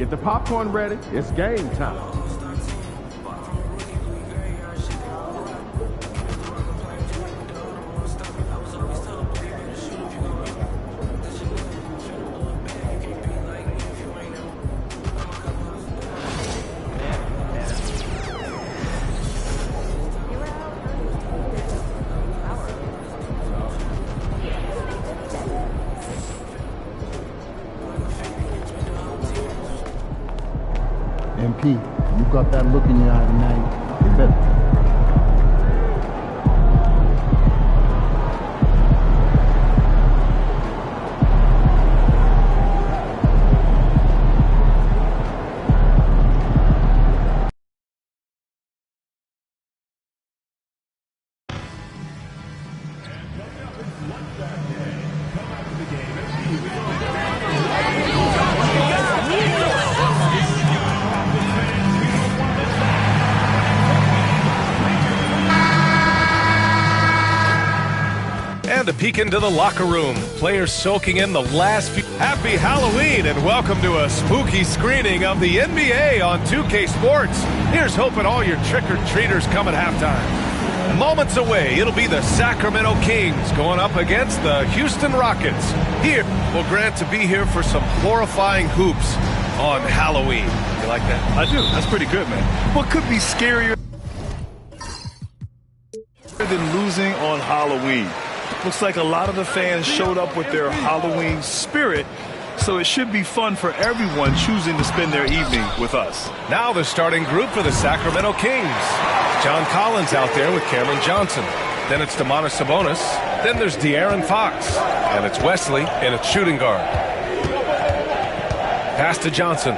Get the popcorn ready. It's game time. MP, you got that look in your eye tonight. You better. And a peek into the locker room. Players soaking in the last few. Happy Halloween and welcome to a spooky screening of the NBA on 2K Sports. Here's hoping all your trick-or-treaters come at halftime. Moments away, it'll be the Sacramento Kings going up against the Houston Rockets. Here, well, Grant, to be here for some horrifying hoops on Halloween. You like that? I do. That's pretty good, man. What could be scarier than losing on Halloween? Looks like a lot of the fans showed up with their Halloween spirit, so it should be fun for everyone choosing to spend their evening with us. Now the starting group for the Sacramento Kings. John Collins out there with Cameron Johnson. Then it's Domantas Sabonis. Then there's De'Aaron Fox. And it's Wesley in its shooting guard. Pass to Johnson.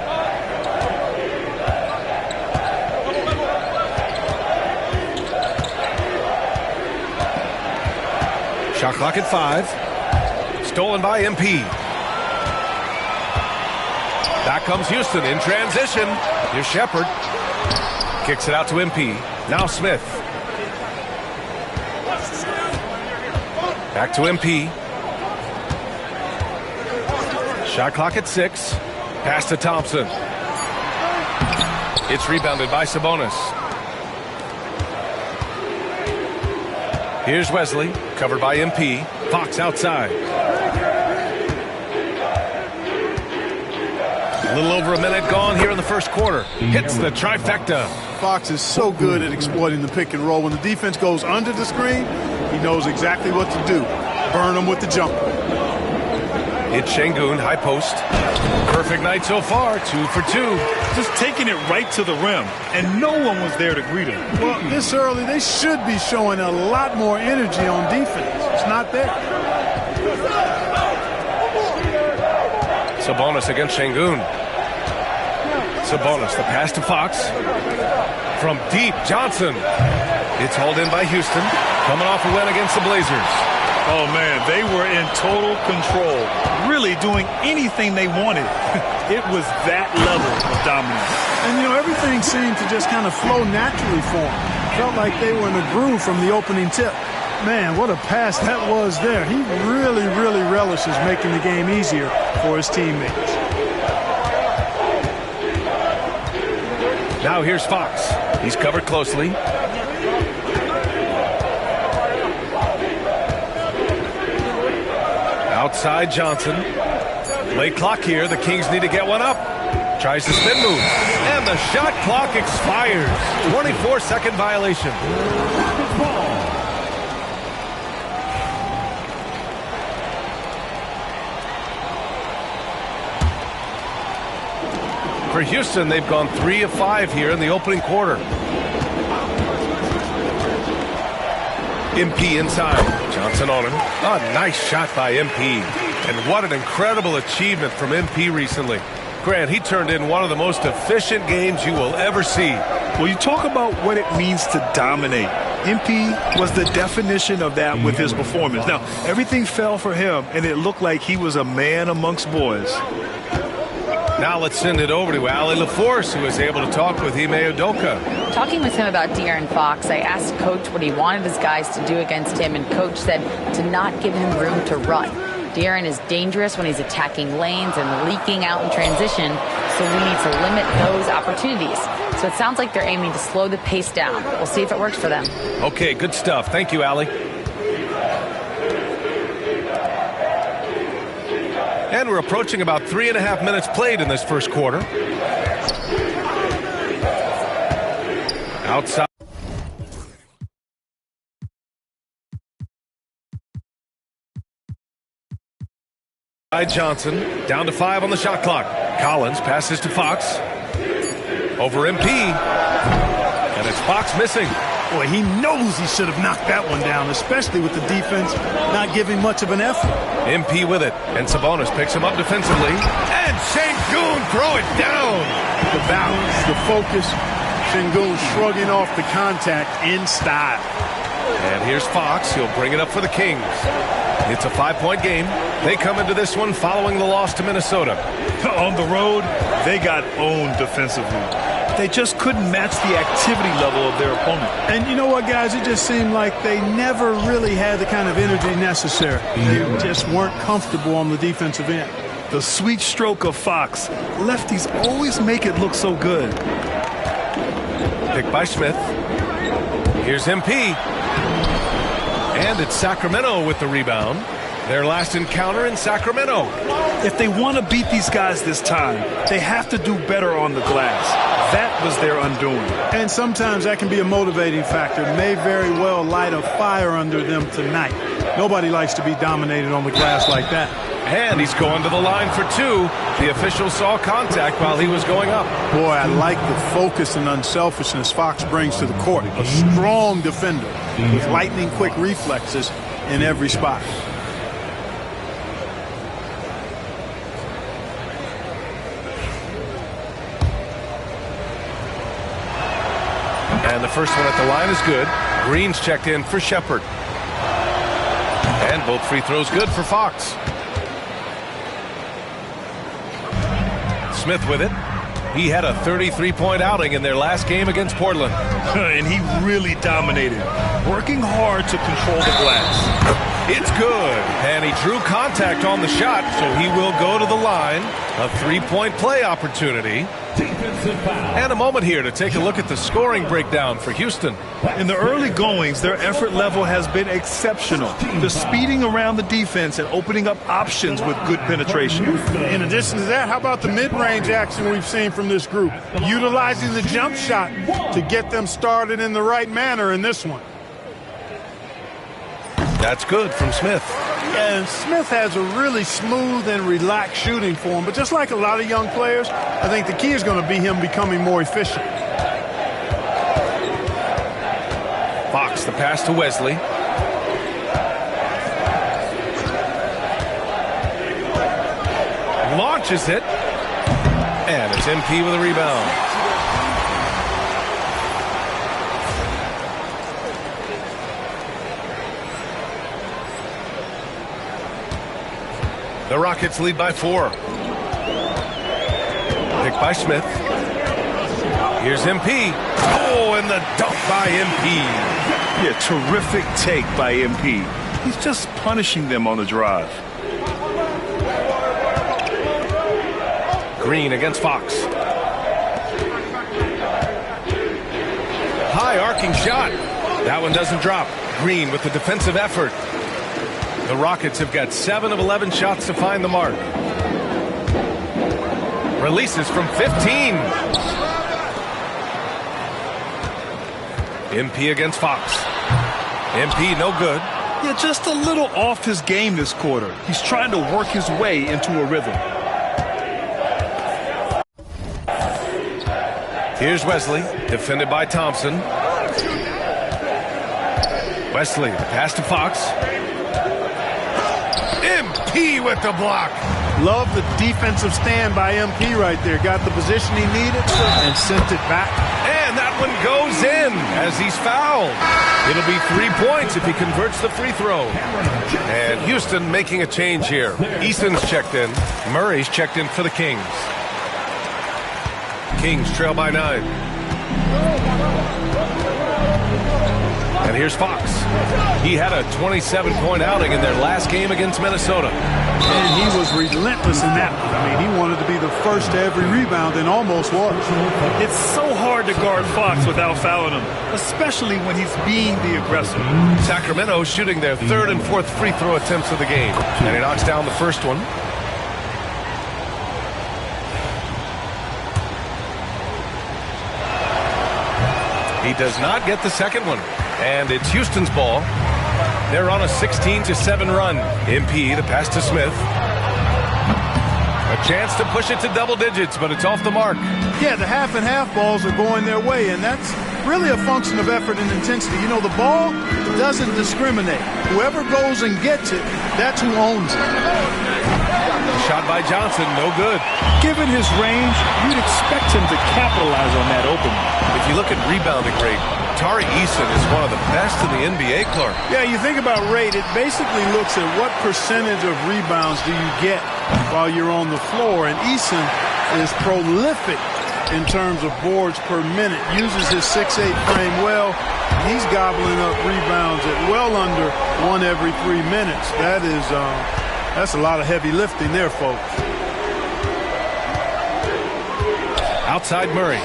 Shot clock at 5. Stolen by MP. Back comes Houston in transition. Here's Shepherd. Kicks it out to MP. Now Smith. Back to MP. Shot clock at 6. Pass to Thompson. It's rebounded by Sabonis. Here's Wesley, covered by MP. Fox outside. A little over a minute gone here in the first quarter. Hits the trifecta. Fox is so good at exploiting the pick and roll. When the defense goes under the screen, he knows exactly what to do. Burn them with the jumper. It's Şengün, high post. Perfect night so far, 2 for 2. Just taking it right to the rim, and no one was there to greet him. Well, this early, they should be showing a lot more energy on defense. It's not there. Sabonis against Şengün. Sabonis, the pass to Fox. From deep, Johnson. It's hauled in by Houston. Coming off a win against the Blazers. Oh, man, they were in total control, really doing anything they wanted. It was that level of dominance. And, you know, everything seemed to just kind of flow naturally for them. Felt like they were in a groove from the opening tip. Man, what a pass that was there. He really, really relishes making the game easier for his teammates. Now here's Fox. He's covered closely. Outside Johnson. Late clock here. The Kings need to get one up. Tries the spin move. And the shot clock expires. 24-second violation. For Houston, they've gone 3 of 5 here in the opening quarter. MP inside. Johnson on him. A nice shot by MP. And what an incredible achievement from MP recently. Grant, he turned in one of the most efficient games you will ever see. Well, you talk about what it means to dominate. MP was the definition of that with his performance. Now, everything fell for him, and it looked like he was a man amongst boys. Now let's send it over to Allie LaForce, who was able to talk with Ime Udoka. Talking with him about De'Aaron Fox, I asked Coach what he wanted his guys to do against him, and Coach said to not give him room to run. De'Aaron is dangerous when he's attacking lanes and leaking out in transition, so we need to limit those opportunities. So it sounds like they're aiming to slow the pace down. We'll see if it works for them. Okay, good stuff. Thank you, Allie. And we're approaching about 3.5 minutes played in this first quarter. Outside. Johnson down to 5 on the shot clock. Collins passes to Fox. Over MP. And it's Fox missing. Boy, he knows he should have knocked that one down, especially with the defense not giving much of an effort. MP with it. And Sabonis picks him up defensively. And Sengun throw it down. The balance, the focus. Sengun shrugging off the contact in style. And here's Fox. He'll bring it up for the Kings. It's a 5-point game. They come into this one following the loss to Minnesota. On the road, they got owned defensively. They just couldn't match the activity level of their opponent. And you know what, guys? It just seemed like they never really had the kind of energy necessary. They just weren't comfortable on the defensive end. The sweet stroke of Fox. Lefties always make it look so good. Picked by Smith. Here's MP. And it's Sacramento with the rebound. Their last encounter in Sacramento. If they want to beat these guys this time, they have to do better on the glass. That was their undoing. And sometimes that can be a motivating factor. May very well light a fire under them tonight. Nobody likes to be dominated on the glass like that. And he's going to the line for 2. The official saw contact while he was going up. Boy, I like the focus and unselfishness Fox brings to the court. A strong defender with lightning-quick reflexes in every spot. And the first one at the line is good. Green's checked in for Shepard. And both free throws good for Fox. Smith with it. He had a 33-point outing in their last game against Portland. And he really dominated, working hard to control the glass. It's good. And he drew contact on the shot, so he will go to the line. A 3-point play opportunity. And a moment here to take a look at the scoring breakdown for Houston. In the early goings, their effort level has been exceptional. The speeding around the defense and opening up options with good penetration. In addition to that, how about the mid-range action we've seen from this group? Utilizing the jump shot to get them started in the right manner in this one. That's good from Smith. And Smith has a really smooth and relaxed shooting for him. But just like a lot of young players, I think the key is going to be him becoming more efficient. Fox, the pass to Wesley. Launches it. And it's MP with a rebound. The Rockets lead by 4. Picked by Smith. Here's MP. Oh, and the dunk by MP. Yeah, terrific take by MP. He's just punishing them on the drive. Green against Fox. High arcing shot. That one doesn't drop. Green with the defensive effort. The Rockets have got 7 of 11 shots to find the mark. Releases from 15. MP against Fox. MP no good. Yeah, just a little off his game this quarter. He's trying to work his way into a rhythm. Here's Wesley, defended by Thompson. Wesley, the pass to Fox. MP with the block. Love the defensive stand by MP right there. Got the position he needed and sent it back. And that one goes in as he's fouled. It'll be 3 points if he converts the free throw. And Houston making a change here. Easton's checked in. Murray's checked in for the Kings. Kings trail by 9. And here's Fox. He had a 27-point outing in their last game against Minnesota. And he was relentless in that one. I mean, he wanted to be the first to every rebound and almost was. It's so hard to guard Fox without fouling him, especially when he's being the aggressor. Sacramento shooting their third and fourth free throw attempts of the game. And he knocks down the first one. He does not get the second one. And it's Houston's ball. They're on a 16-7 run. MP, the pass to Smith. A chance to push it to double digits, but it's off the mark. Yeah, the half and half balls are going their way, and that's really a function of effort and intensity. You know, the ball doesn't discriminate. Whoever goes and gets it, that's who owns it. Shot by Johnson, no good. Given his range, you'd expect him to capitalize on that opening. If you look at rebounding rate, Tari Eason is one of the best in the NBA, Clark. Yeah, you think about rate, it basically looks at what percentage of rebounds do you get while you're on the floor, and Eason is prolific in terms of boards per minute, uses his 6'8" frame well. He's gobbling up rebounds at well under 1 every 3 minutes. That's a lot of heavy lifting there, folks. Outside Murray.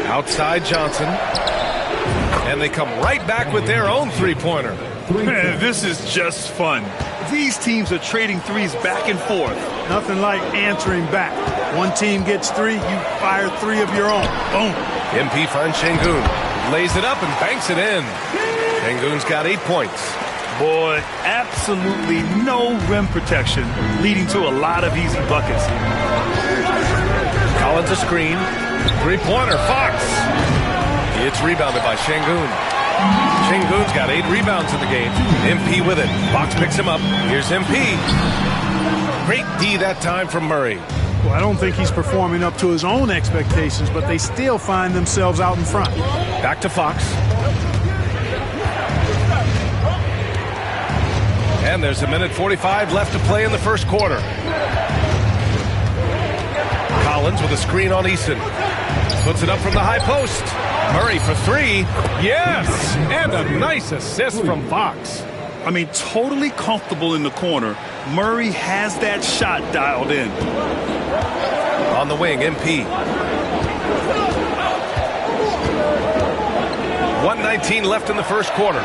Outside Johnson. And they come right back with their own three-pointer. Man, this is just fun. These teams are trading threes back and forth. Nothing like answering back. One team gets 3, you fire 3 of your own. Boom. MP finds Şengün. Lays it up and banks it in. Şengün's got 8 points. Boy, absolutely no rim protection, leading to a lot of easy buckets. Collins a screen. Three-pointer, Fox. It's rebounded by Şengün. Şengün's got 8 rebounds in the game. MP with it. Fox picks him up. Here's MP. Great D that time from Murray. Well, I don't think he's performing up to his own expectations, but they still find themselves out in front. Back to Fox. And there's a minute 45 left to play in the first quarter. Collins with a screen on Eason. Puts it up from the high post. Murray for 3. Yes! And a nice assist from Fox. I mean, totally comfortable in the corner. Murray has that shot dialed in. On the wing, MP. 1:19 left in the first quarter.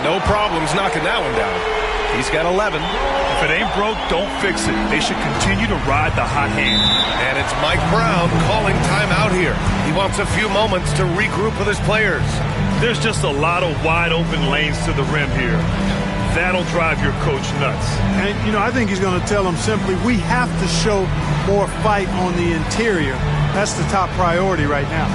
No problems knocking that one down. He's got 11. If it ain't broke, don't fix it. They should continue to ride the hot hand. And it's Mike Brown calling timeout here. He wants a few moments to regroup with his players. There's just a lot of wide open lanes to the rim here. That'll drive your coach nuts. And, you know, I think he's going to tell them simply, we have to show more fight on the interior. That's the top priority right now.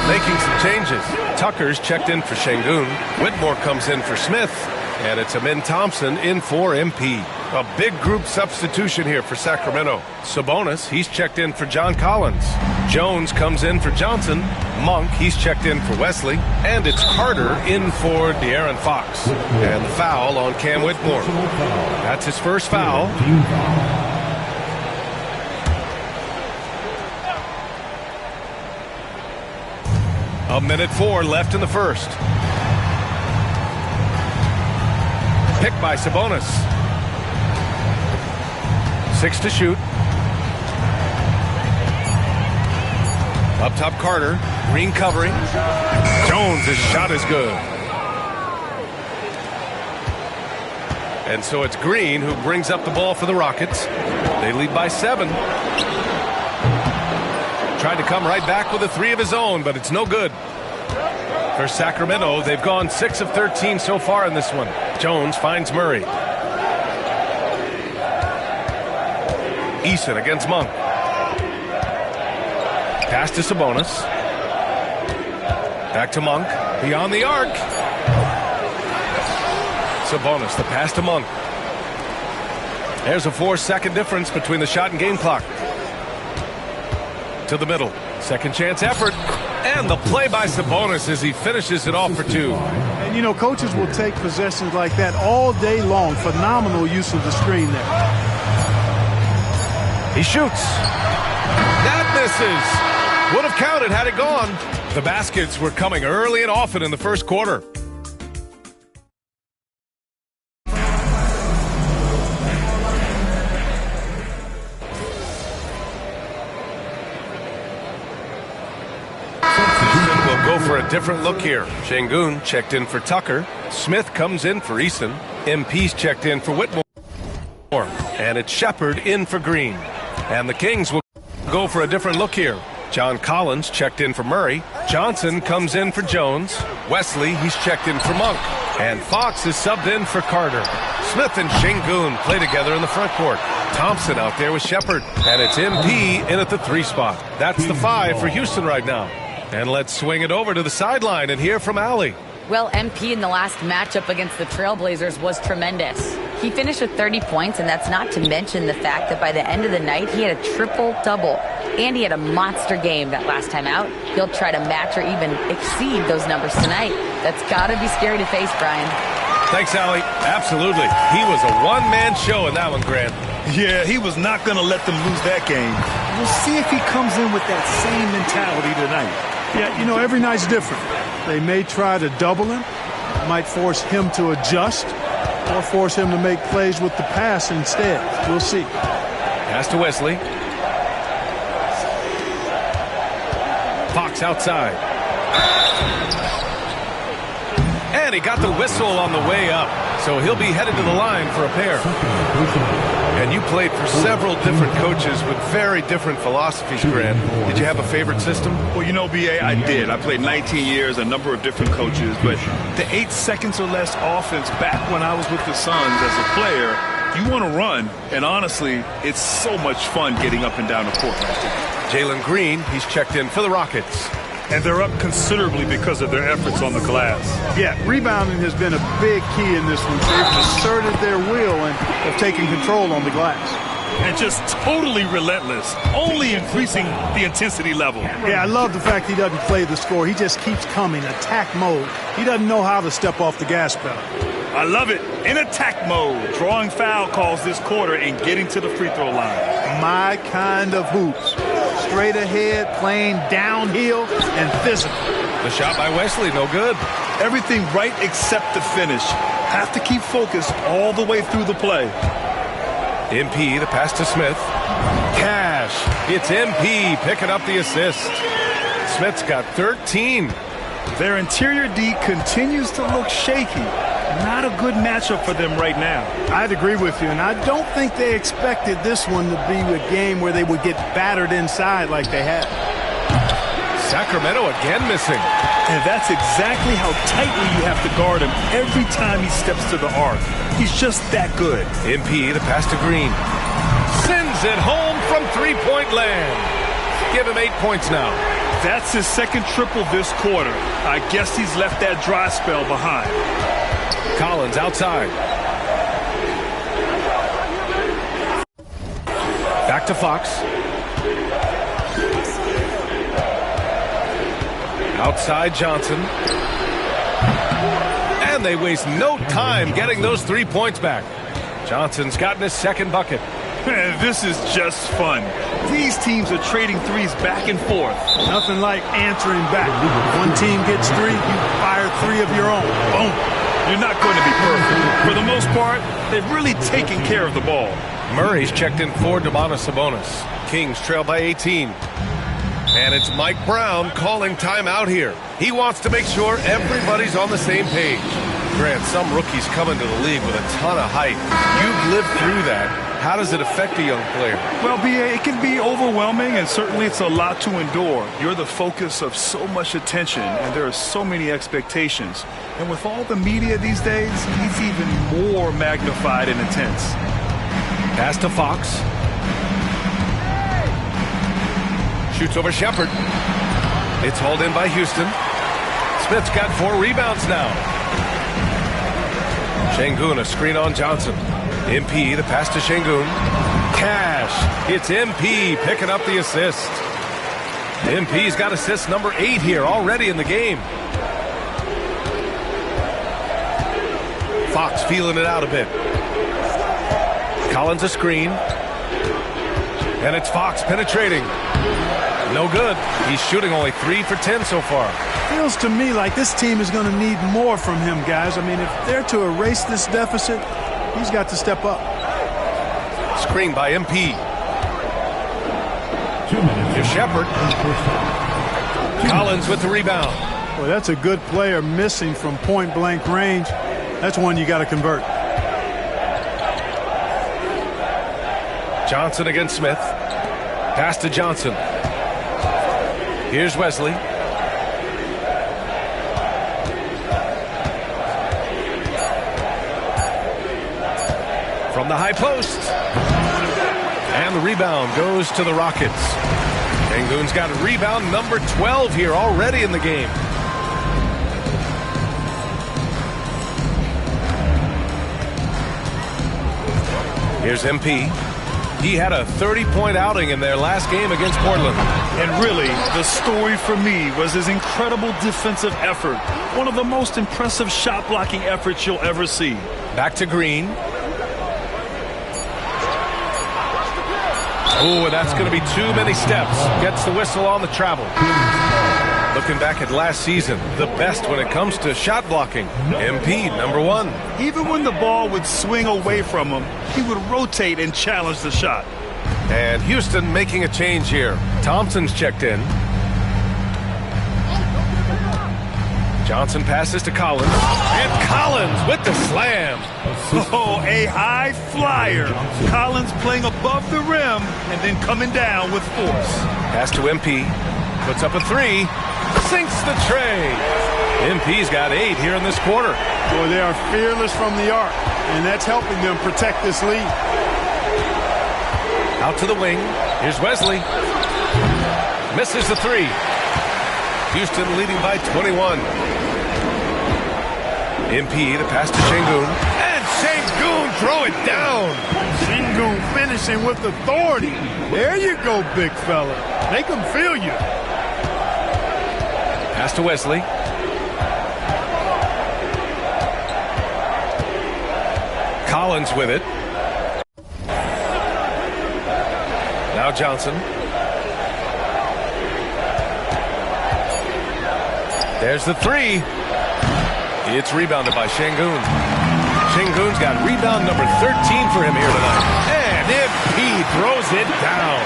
Making some changes. Tucker's checked in for Şengün. Whitmore comes in for Smith. And it's Amin Thompson in for MP. A big group substitution here for Sacramento. Sabonis, he's checked in for John Collins. Jones comes in for Johnson. Monk, he's checked in for Wesley. And it's Carter in for De'Aaron Fox. And the foul on Cam Whitmore. That's his first foul. 1:04 left in the first. Pick by Sabonis. 6 to shoot. Up top, Carter. Green covering. Jones' shot is good. And so it's Green who brings up the ball for the Rockets. They lead by 7. Tried to come right back with a 3 of his own, but it's no good. For Sacramento, they've gone 6 of 13 so far in this one. Jones finds Murray. Eason against Monk. Pass to Sabonis. Back to Monk. Beyond the arc. Sabonis, the pass to Monk. There's a 4-second difference between the shot and game clock. To the middle. Second chance effort. And the play by Sabonis as he finishes it off for 2. And, you know, coaches will take possessions like that all day long. Phenomenal use of the screen there. He shoots. That misses. Would have counted had it gone. The baskets were coming early and often in the first quarter. We'll go for a different look here. Şengün checked in for Tucker. Smith comes in for Eason. MP's checked in for Whitmore. And it's Shepherd in for Green. And the Kings will go for a different look here. John Collins checked in for Murray. Johnson comes in for Jones. Wesley, he's checked in for Monk. And Fox is subbed in for Carter. Smith and Şengün play together in the front court. Thompson out there with Shepherd. And it's MP in at the 3 spot. That's the 5 for Houston right now. And let's swing it over to the sideline and hear from Allie. Well, MP in the last matchup against the Trailblazers was tremendous. He finished with 30 points, and that's not to mention the fact that by the end of the night, he had a triple-double. And he had a monster game that last time out. He'll try to match or even exceed those numbers tonight. That's got to be scary to face, Brian. Thanks, Allie. Absolutely. He was a one-man show in that one, Grant. Yeah, he was not going to let them lose that game. We'll see if he comes in with that same mentality tonight. Yeah, you know, every night's different. They may try to double him, might force him to adjust, or force him to make plays with the pass instead. We'll see. Pass to Wesley. Fox outside. And he got the whistle on the way up, so he'll be headed to the line for a pair. And you played for several different coaches with very different philosophies, Grant. Did you have a favorite system? Well, you know, B.A., I did. I played 19 years, a number of different coaches, but the 8 seconds or less offense back when I was with the Suns as a player, you want to run, and honestly, it's so much fun getting up and down the court right there. Jalen Green, he's checked in for the Rockets. And they're up considerably because of their efforts on the glass. Yeah, rebounding has been a big key in this one. They've asserted their will and have taken control on the glass. And just totally relentless, only increasing the intensity level. Yeah, I love the fact he doesn't play the score. He just keeps coming, attack mode. He doesn't know how to step off the gas pedal. I love it. In attack mode, drawing foul calls this quarter and getting to the free throw line. My kind of hoops. Straight ahead, playing downhill, and physical. The shot by Wesley, no good. Everything right except the finish. Have to keep focused all the way through the play. MP, the pass to Smith. Cash. It's MP picking up the assist. Smith's got 13. Their interior D continues to look shaky. Not a good matchup for them right now. I'd agree with you, and I don't think they expected this one to be a game where they would get battered inside like they had. Sacramento again missing. And that's exactly how tightly you have to guard him every time he steps to the arc. He's just that good. MP, the pass to Green. Sends it home from three-point land. Give him 8 points now. That's his second triple this quarter. I guess he's left that dry spell behind. Collins outside. Back to Fox. Outside Johnson. And they waste no time getting those 3 points back. Johnson's gotten his second bucket. Man, this is just fun. These teams are trading threes back and forth. Nothing like answering back. One team gets 3, you fire 3 of your own. Boom. You're not going to be perfect. For the most part, they've really taken care of the ball. Murray's checked in for Domantas Sabonis. Kings trail by 18. And it's Mike Brown calling timeout here. He wants to make sure everybody's on the same page. Grant, some rookies come into the league with a ton of hype. You've lived through that. How does it affect a young player? Well, B.A., it can be overwhelming, and certainly it's a lot to endure. You're the focus of so much attention, and there are so many expectations. And with all the media these days, he's even more magnified and intense. Pass to Fox. Shoots over Shepherd. It's hauled in by Houston. Smith's got 4 rebounds now. Şengün, a screen on Johnson. MP, the pass to Şengün. Cash. It's MP picking up the assist. MP's got assist number 8 here already in the game. Fox feeling it out a bit. Collins a screen. And it's Fox penetrating. No good. He's shooting only 3 for 10 so far. Feels to me like this team is going to need more from him, guys. I mean, if they're to erase this deficit, he's got to step up. Screen by MP. 2 minutes. To Shepherd. Collins with the rebound. Well, that's a good player missing from point-blank range. That's one you got to convert. Johnson against Smith. Pass to Johnson. Here's Wesley. From the high post. And the rebound goes to the Rockets. Şengün's got rebound number 12 here already in the game. Here's MP. He had a 30-point outing in their last game against Portland. And really, the story for me was his incredible defensive effort. One of the most impressive shot-blocking efforts you'll ever see. Back to Green. Oh, and that's going to be too many steps. Gets the whistle on the travel. Looking back at last season, the best when it comes to shot blocking. MP, number 1. Even when the ball would swing away from him, he would rotate and challenge the shot. And Houston making a change here. Thompson's checked in. Johnson passes to Collins. And Collins with the slam. Oh, a high flyer. Collins playing above the rim and then coming down with force. Pass to MP. Puts up a 3. Sinks the tray. MP's got 8 here in this quarter. Boy, they are fearless from the arc, and that's helping them protect this lead. Out to the wing. Here's Wesley. Misses the 3. Houston leading by 21. MP, the pass to Şengün. And Şengün throw it down. Şengün finishing with authority. There you go, big fella. Make them feel you. Pass to Wesley. Collins with it. Now Johnson. There's the 3. It's rebounded by Şengün. Şengün's got rebound number 13 for him here tonight. And MP throws it down.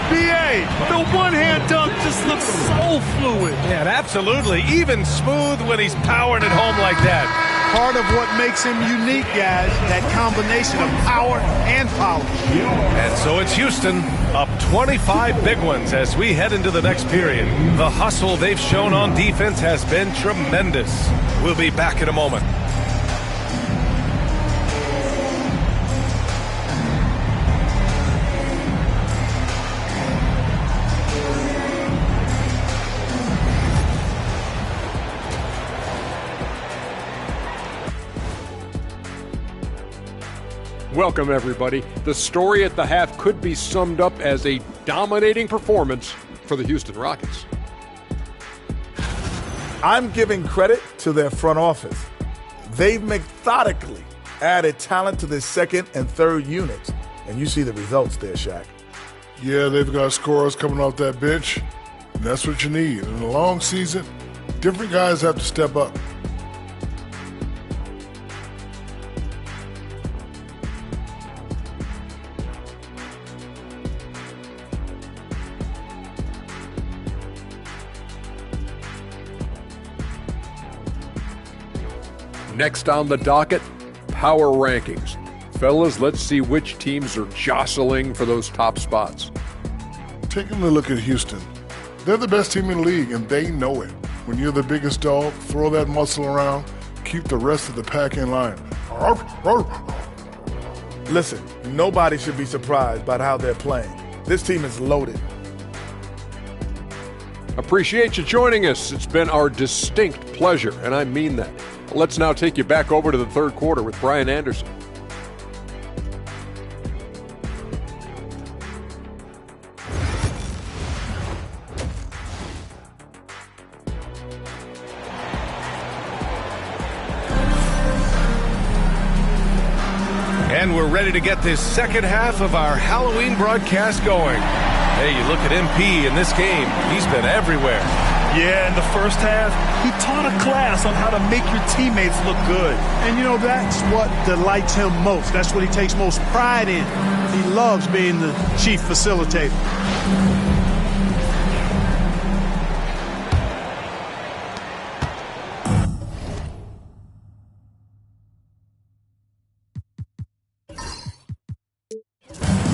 B.A., the one-hand dunk just looks so fluid. Yeah, absolutely. Even smooth when he's powering it home like that. Part of what makes him unique, guys, that combination of power and polish. And so it's Houston up 25 big ones as we head into the next period. The hustle they've shown on defense has been tremendous. We'll be back in a moment. Welcome, everybody. The story at the half could be summed up as a dominating performance for the Houston Rockets. I'm giving credit to their front office. They've methodically added talent to their second and third units. and you see the results there, Shaq. Yeah, they've got scorers coming off that bench, and that's what you need. In a long season, different guys have to step up. Next on the docket, power rankings. Fellas, let's see which teams are jostling for those top spots. Taking a look at Houston. They're the best team in the league, and they know it. When you're the biggest dog, throw that muscle around, keep the rest of the pack in line. Listen, nobody should be surprised by how they're playing. This team is loaded. Appreciate you joining us. It's been our distinct pleasure, and I mean that. Let's now take you back over to the third quarter with Brian Anderson. And we're ready to get this second half of our Halloween broadcast going. Hey, you look at MP in this game, he's been everywhere. Yeah, in the first half, he taught a class on how to make your teammates look good. And, you know, that's what delights him most. That's what he takes most pride in. He loves being the chief facilitator.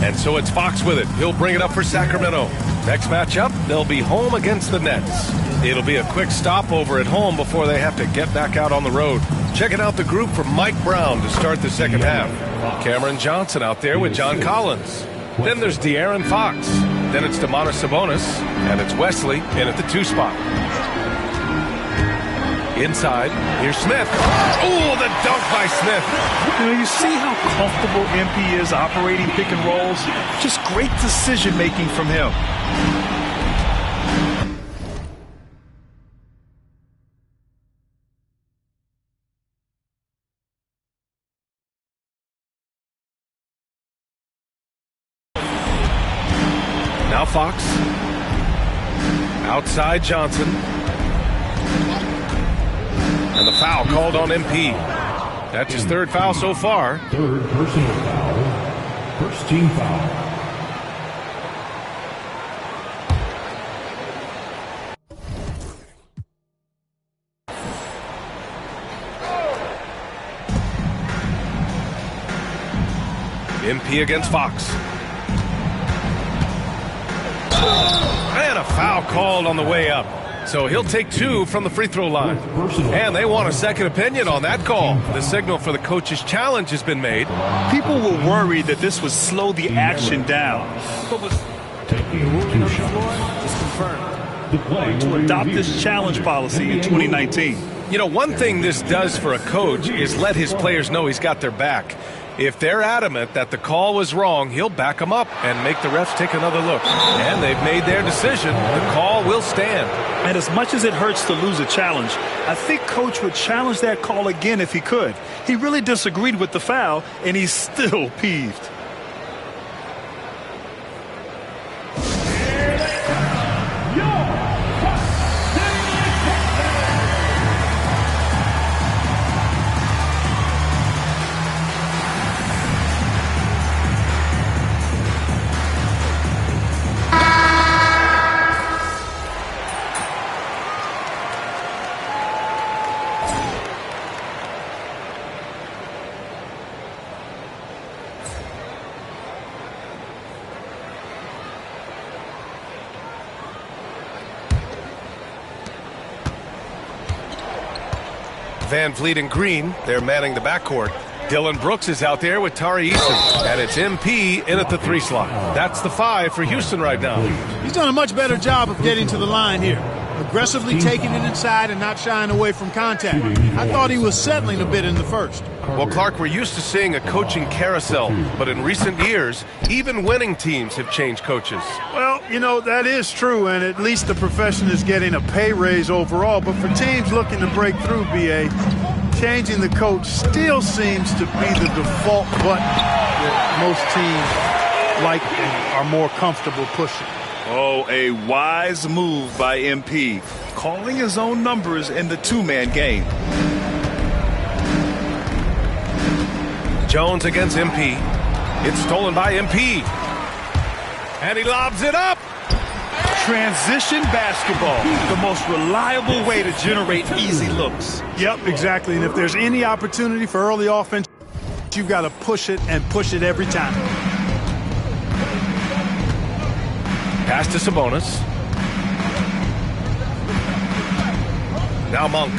And so it's Fox with it. He'll bring it up for Sacramento. Next matchup, they'll be home against the Nets. It'll be a quick stopover at home before they have to get back out on the road. Checking out the group from Mike Brown to start the second half. Cameron Johnson out there with John Collins. Then there's De'Aaron Fox. Then it's Domantas Sabonis. And it's Wesley in at the 2 spot. Inside, here's Smith. Oh, the dunk by Smith. You know, you see how comfortable MP is operating pick and rolls. Just great decision-making from him. Now Fox. Outside Johnson. And the foul called on MP. That's his third foul so far. Third personal foul. First team foul. MP against Fox. And a foul called on the way up. So he'll take 2 from the free throw line. And they want a second opinion on that call. The signal for the coach's challenge has been made. People were worried that this would slow the action down. But was taking a ruling on the floor is confirmed to adopt this challenge policy in 2019. You know, one thing this does for a coach is let his players know he's got their back. If they're adamant that the call was wrong, he'll back them up and make the refs take another look. And they've made their decision. The call will stand. And as much as it hurts to lose a challenge, I think Coach would challenge that call again if he could. He really disagreed with the foul, and he's still peeved. Van Vliet and Green, they're manning the backcourt. Dylan Brooks is out there with Tari Eason. And it's MP in at the 3 slot. That's the 5 for Houston right now. He's done a much better job of getting to the line here. Aggressively taking it inside and not shying away from contact. I thought he was settling a bit in the first. Well, Clark, we're used to seeing a coaching carousel, but in recent years, even winning teams have changed coaches. Well, you know, that is true, and at least the profession is getting a pay raise overall. But for teams looking to break through, B.A., changing the coach still seems to be the default button that most teams like and are more comfortable pushing. Oh, a wise move by MP, calling his own numbers in the two-man game. Jones against MP. It's stolen by MP. And he lobs it up. Transition basketball, the most reliable way to generate easy looks. Yep, exactly. And if there's any opportunity for early offense, you've got to push it and push it every time. Pass to Sabonis. Now Monk.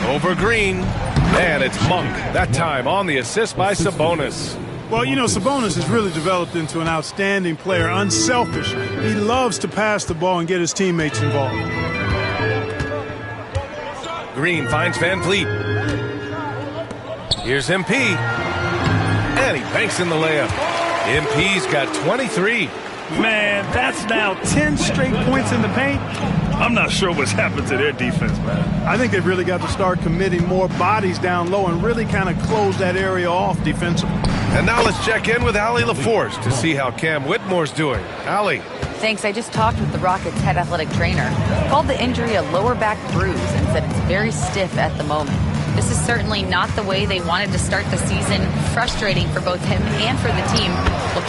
Over Green. And it's Monk. That time on the assist by Sabonis. Well, you know, Sabonis has really developed into an outstanding player, unselfish. He loves to pass the ball and get his teammates involved. Green finds Van Vliet. Here's MP. And he banks in the layup. MP's got 23. Man, that's now 10 straight points in the paint. I'm not sure what's happened to their defense, man. I think they've really got to start committing more bodies down low and really kind of close that area off defensively. And now let's check in with Allie LaForce to see how Cam Whitmore's doing. Allie. Thanks. I just talked with the Rockets' head athletic trainer. He called the injury a lower back bruise and said it's very stiff at the moment. This is certainly not the way they wanted to start the season. Frustrating for both him and for the team. We'll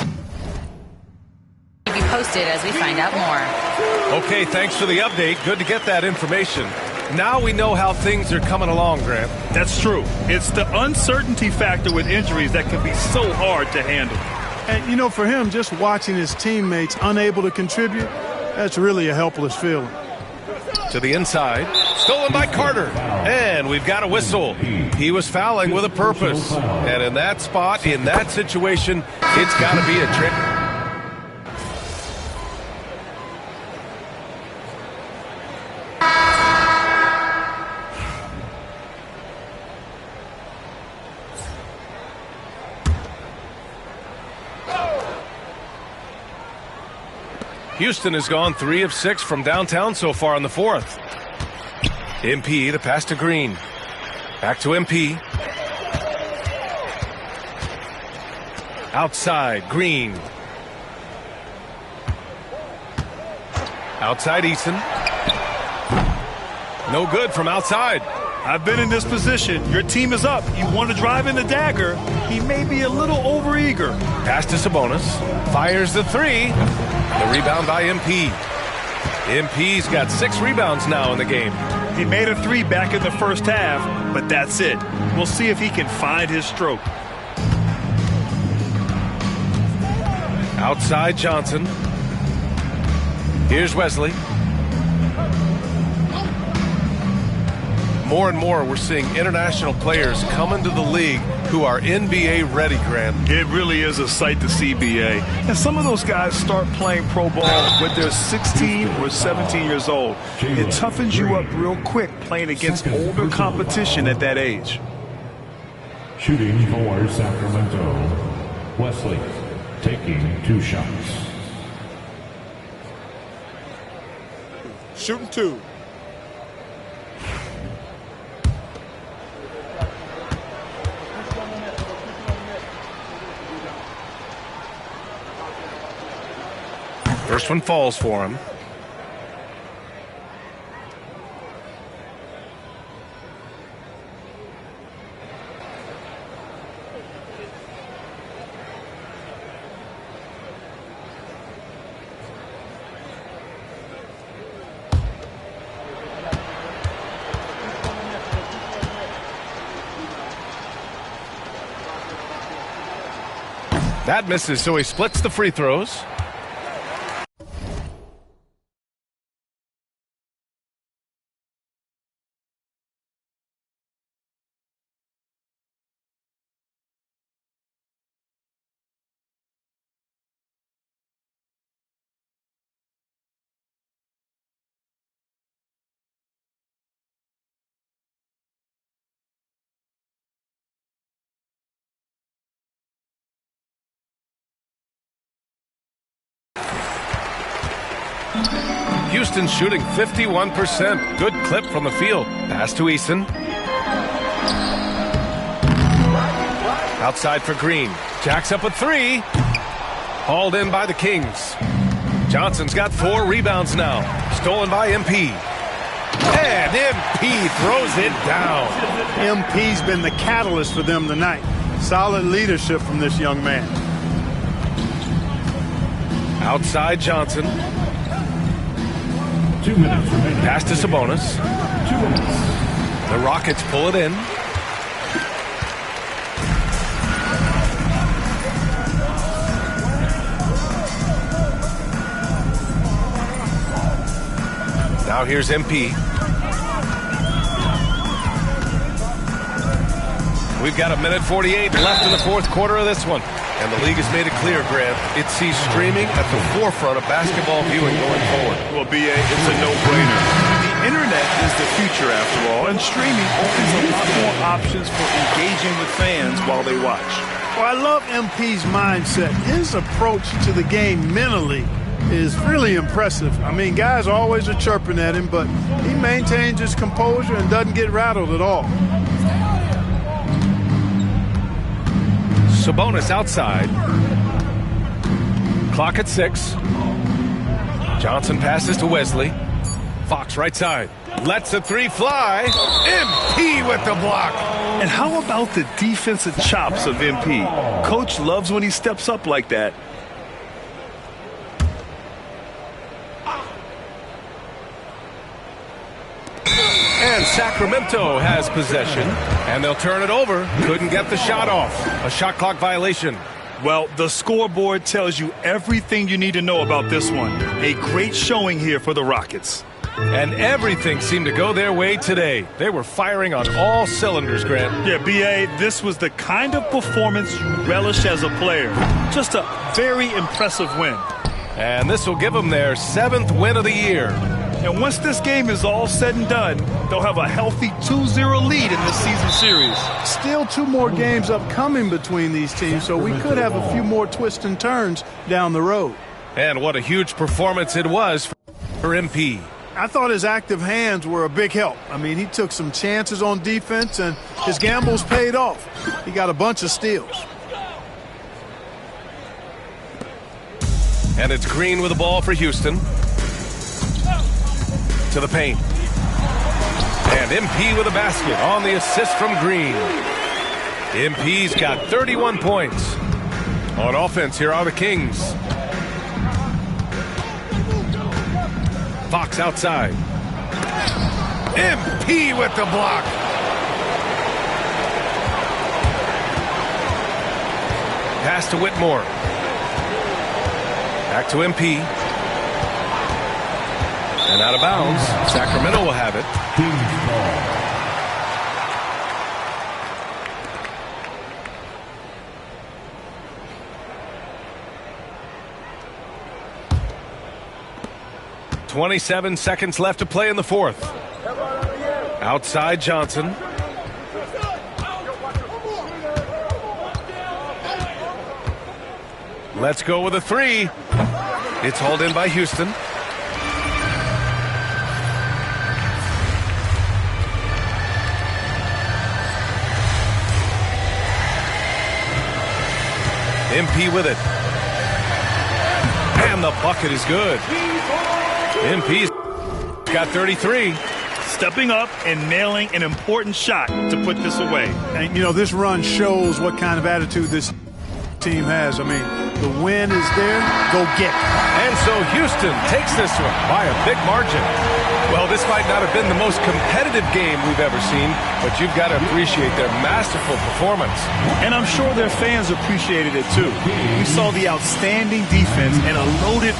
keep you posted as we find out more. Okay, thanks for the update. Good to get that information. Now we know how things are coming along, Grant. That's true. It's the uncertainty factor with injuries that can be so hard to handle. And, you know, for him, just watching his teammates unable to contribute, that's really a helpless feeling. To the inside. Stolen by Carter. And we've got a whistle. He was fouling with a purpose. And in that spot, in that situation, it's got to be a trick. Houston has gone 3 of 6 from downtown so far in the fourth. MP, the pass to Green. Back to MP. Outside, Green. Outside, Eason. No good from outside. I've been in this position. Your team is up. You want to drive in the dagger. He may be a little overeager. Pass to Sabonis. Fires the three. The rebound by MP. MP's got 6 rebounds now in the game. He made a 3 back in the first half, but that's it. We'll see if he can find his stroke. Outside Johnson. Here's Wesley. More and more we're seeing international players come into the league who are NBA ready, Grant. It really is a sight to see, BA. And some of those guys start playing pro ball when they're 16 or 17 years old. It toughens you up real quick playing against older competition at that age. Shooting for Sacramento, Wesley taking 2 shots. Shooting 2. First one falls for him. That misses, so he splits the free throws. Houston shooting 51%. Good clip from the field. Pass to Eason. Outside for Green. Jacks up a three. Hauled in by the Kings. Johnson's got 4 rebounds now. Stolen by MP. And MP throws it down. MP's been the catalyst for them tonight. Solid leadership from this young man. Outside Johnson. 2 minutes remaining. Pass to Sabonis. 2 minutes. The Rockets pull it in. Now here's MP. We've got 1:48 left in the fourth quarter of this one. And the league has made it clear, Grant, it sees streaming at the forefront of basketball viewing going forward. Well, BA, it's a no-brainer. The internet is the future, after all, and streaming opens a lot more options for engaging with fans while they watch. Well, I love MP's mindset. His approach to the game mentally is really impressive. I mean, guys always are chirping at him, but he maintains his composure and doesn't get rattled at all. Sabonis outside. Clock at 6. Johnson passes to Wesley. Fox right side. Lets a three fly. MP with the block. And how about the defensive chops of MP? Coach loves when he steps up like that. And Sacramento has possession, and they'll turn it over. Couldn't get the shot off. A shot clock violation. Well, the scoreboard tells you everything you need to know about this one. A great showing here for the Rockets. And everything seemed to go their way today. They were firing on all cylinders, Grant. Yeah, B.A., this was the kind of performance you relish as a player. Just a very impressive win. And this will give them their 7th win of the year. And once this game is all said and done, they'll have a healthy 2-0 lead in this season series. Still 2 more games upcoming between these teams, so we could have a few more twists and turns down the road. And what a huge performance it was for MP. I thought his active hands were a big help. I mean, he took some chances on defense, and his gambles paid off. He got a bunch of steals. And it's Green with the ball for Houston. To the paint. And MP with a basket on the assist from Green. MP's got 31 points. On offense, here are the Kings. Fox outside. MP with the block. Pass to Whitmore. Back to MP. And out of bounds. Sacramento will have it. Kings ball. .27 seconds left to play in the fourth. Outside Johnson. Let's go with a three. It's hauled in by Houston. MP with it. And the bucket is good. MP's got 33. Stepping up and nailing an important shot to put this away. And, you know, this run shows what kind of attitude this team has. I mean, the win is there. Go get it. And so Houston takes this one by a big margin. Well, this might not have been the most competitive game we've ever seen, but you've got to appreciate their masterful performance. And I'm sure their fans appreciated it too. We saw the outstanding defense and a loaded